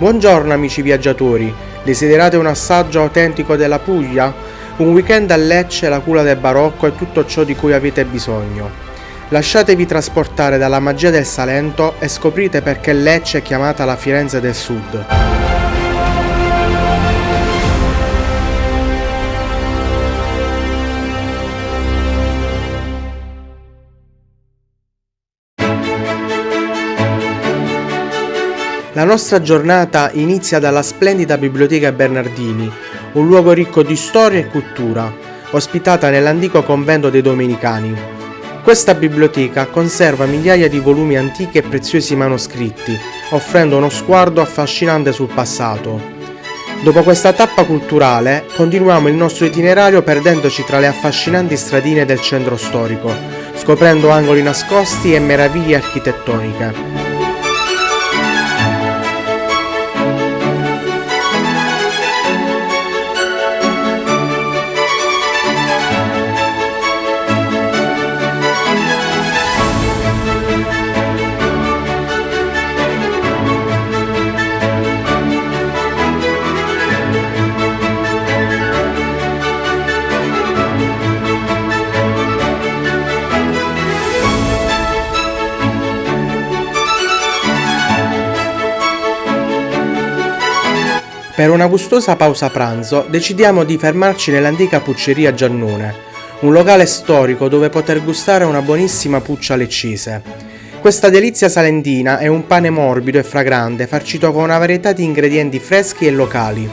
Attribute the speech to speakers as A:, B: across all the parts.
A: Buongiorno amici viaggiatori, desiderate un assaggio autentico della Puglia? Un weekend a Lecce, la culla del barocco e tutto ciò di cui avete bisogno. Lasciatevi trasportare dalla magia del Salento e scoprite perché Lecce è chiamata la Firenze del Sud. La nostra giornata inizia dalla splendida Biblioteca Bernardini, un luogo ricco di storia e cultura, ospitata nell'antico convento dei Domenicani. Questa biblioteca conserva migliaia di volumi antichi e preziosi manoscritti, offrendo uno sguardo affascinante sul passato. Dopo questa tappa culturale, continuiamo il nostro itinerario perdendoci tra le affascinanti stradine del centro storico, scoprendo angoli nascosti e meraviglie architettoniche. Per una gustosa pausa pranzo decidiamo di fermarci nell'antica Pucceria Giannone, un locale storico dove poter gustare una buonissima puccia leccese. Questa delizia salentina è un pane morbido e fragrante farcito con una varietà di ingredienti freschi e locali.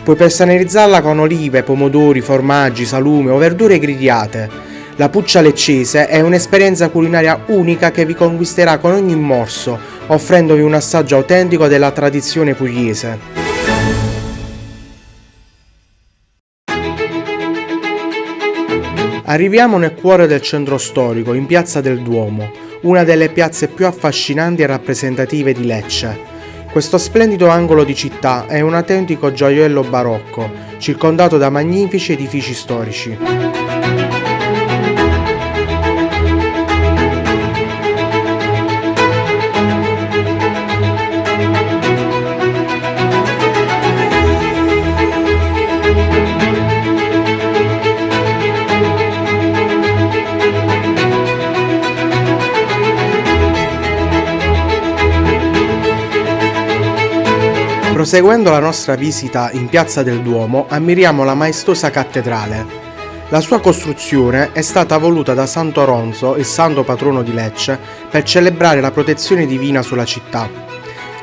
A: Puoi personalizzarla con olive, pomodori, formaggi, salume o verdure grigliate. La puccia leccese è un'esperienza culinaria unica che vi conquisterà con ogni morso, offrendovi un assaggio autentico della tradizione pugliese. Arriviamo nel cuore del centro storico, in Piazza del Duomo, una delle piazze più affascinanti e rappresentative di Lecce. Questo splendido angolo di città è un autentico gioiello barocco, circondato da magnifici edifici storici. Proseguendo la nostra visita in Piazza del Duomo, ammiriamo la maestosa cattedrale. La sua costruzione è stata voluta da Santo Ronzo, il santo patrono di Lecce, per celebrare la protezione divina sulla città.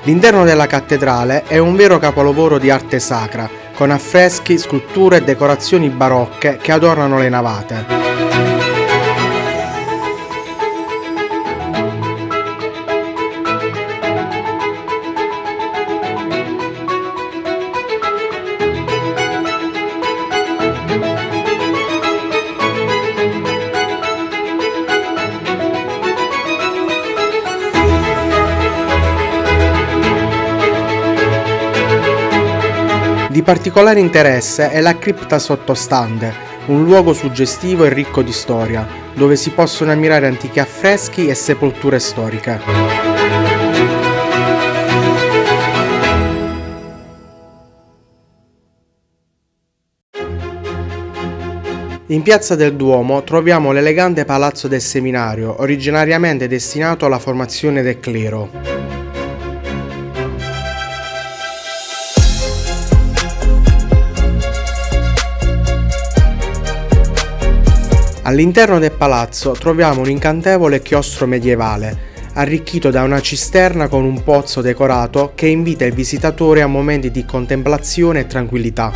A: L'interno della cattedrale è un vero capolavoro di arte sacra, con affreschi, sculture e decorazioni barocche che adornano le navate. Di particolare interesse è la cripta sottostante, un luogo suggestivo e ricco di storia, dove si possono ammirare antichi affreschi e sepolture storiche. In Piazza del Duomo troviamo l'elegante Palazzo del Seminario, originariamente destinato alla formazione del clero. All'interno del palazzo troviamo un incantevole chiostro medievale, arricchito da una cisterna con un pozzo decorato che invita il visitatore a momenti di contemplazione e tranquillità.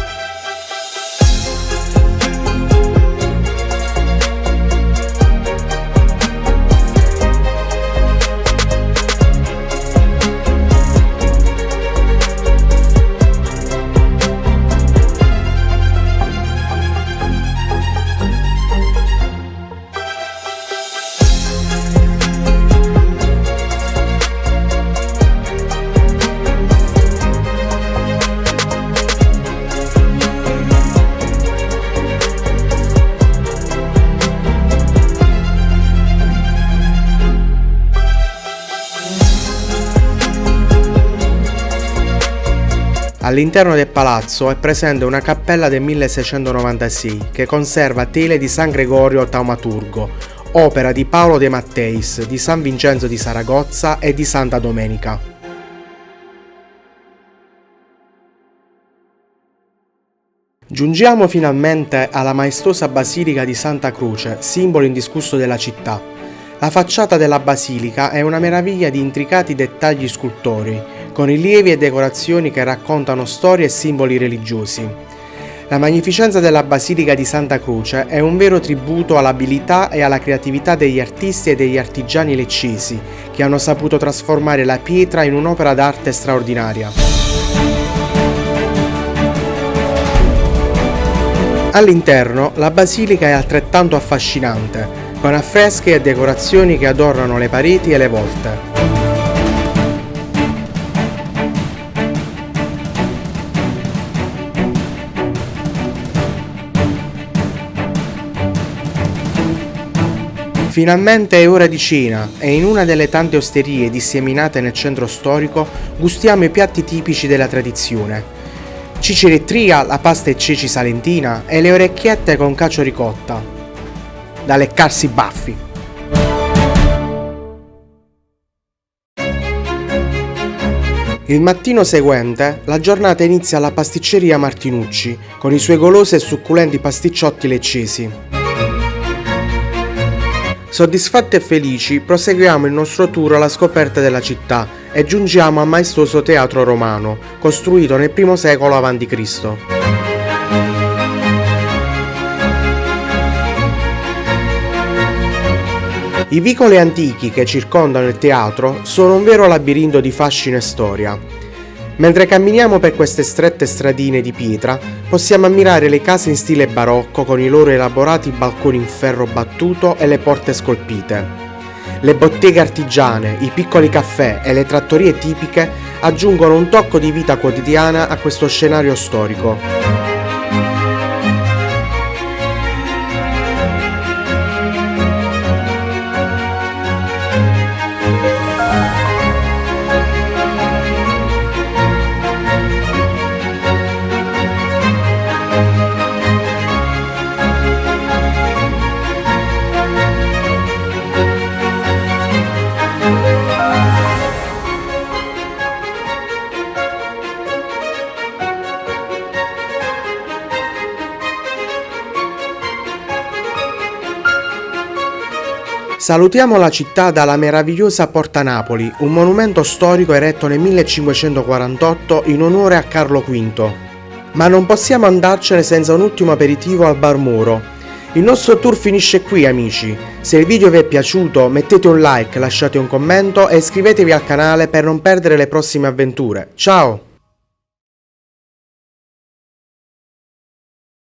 A: All'interno del palazzo è presente una cappella del 1696 che conserva tele di San Gregorio Taumaturgo, opera di Paolo de Matteis, di San Vincenzo di Saragozza e di Santa Domenica. Giungiamo finalmente alla maestosa basilica di Santa Croce, simbolo indiscusso della città. La facciata della basilica è una meraviglia di intricati dettagli scultorei, con rilievi e decorazioni che raccontano storie e simboli religiosi. La magnificenza della basilica di Santa Croce è un vero tributo all'abilità e alla creatività degli artisti e degli artigiani leccesi, che hanno saputo trasformare la pietra in un'opera d'arte straordinaria. All'interno, la basilica è altrettanto affascinante, con affreschi e decorazioni che adornano le pareti e le volte. Finalmente è ora di cena e in una delle tante osterie disseminate nel centro storico gustiamo i piatti tipici della tradizione. Cicerettria, la pasta e ceci salentina e le orecchiette con cacio ricotta. Da leccarsi i baffi. Il mattino seguente la giornata inizia alla pasticceria Martinucci con i suoi golosi e succulenti pasticciotti leccesi. Soddisfatti e felici proseguiamo il nostro tour alla scoperta della città e giungiamo al maestoso teatro romano, costruito nel I secolo a.C. I vicoli antichi che circondano il teatro sono un vero labirinto di fascino e storia. Mentre camminiamo per queste strette stradine di pietra, possiamo ammirare le case in stile barocco con i loro elaborati balconi in ferro battuto e le porte scolpite. Le botteghe artigiane, i piccoli caffè e le trattorie tipiche aggiungono un tocco di vita quotidiana a questo scenario storico. Salutiamo la città dalla meravigliosa Porta Napoli, un monumento storico eretto nel 1548 in onore a Carlo V. Ma non possiamo andarcene senza un ultimo aperitivo al Bar Muro. Il nostro tour finisce qui, amici. Se il video vi è piaciuto mettete un like, lasciate un commento e iscrivetevi al canale per non perdere le prossime avventure. Ciao!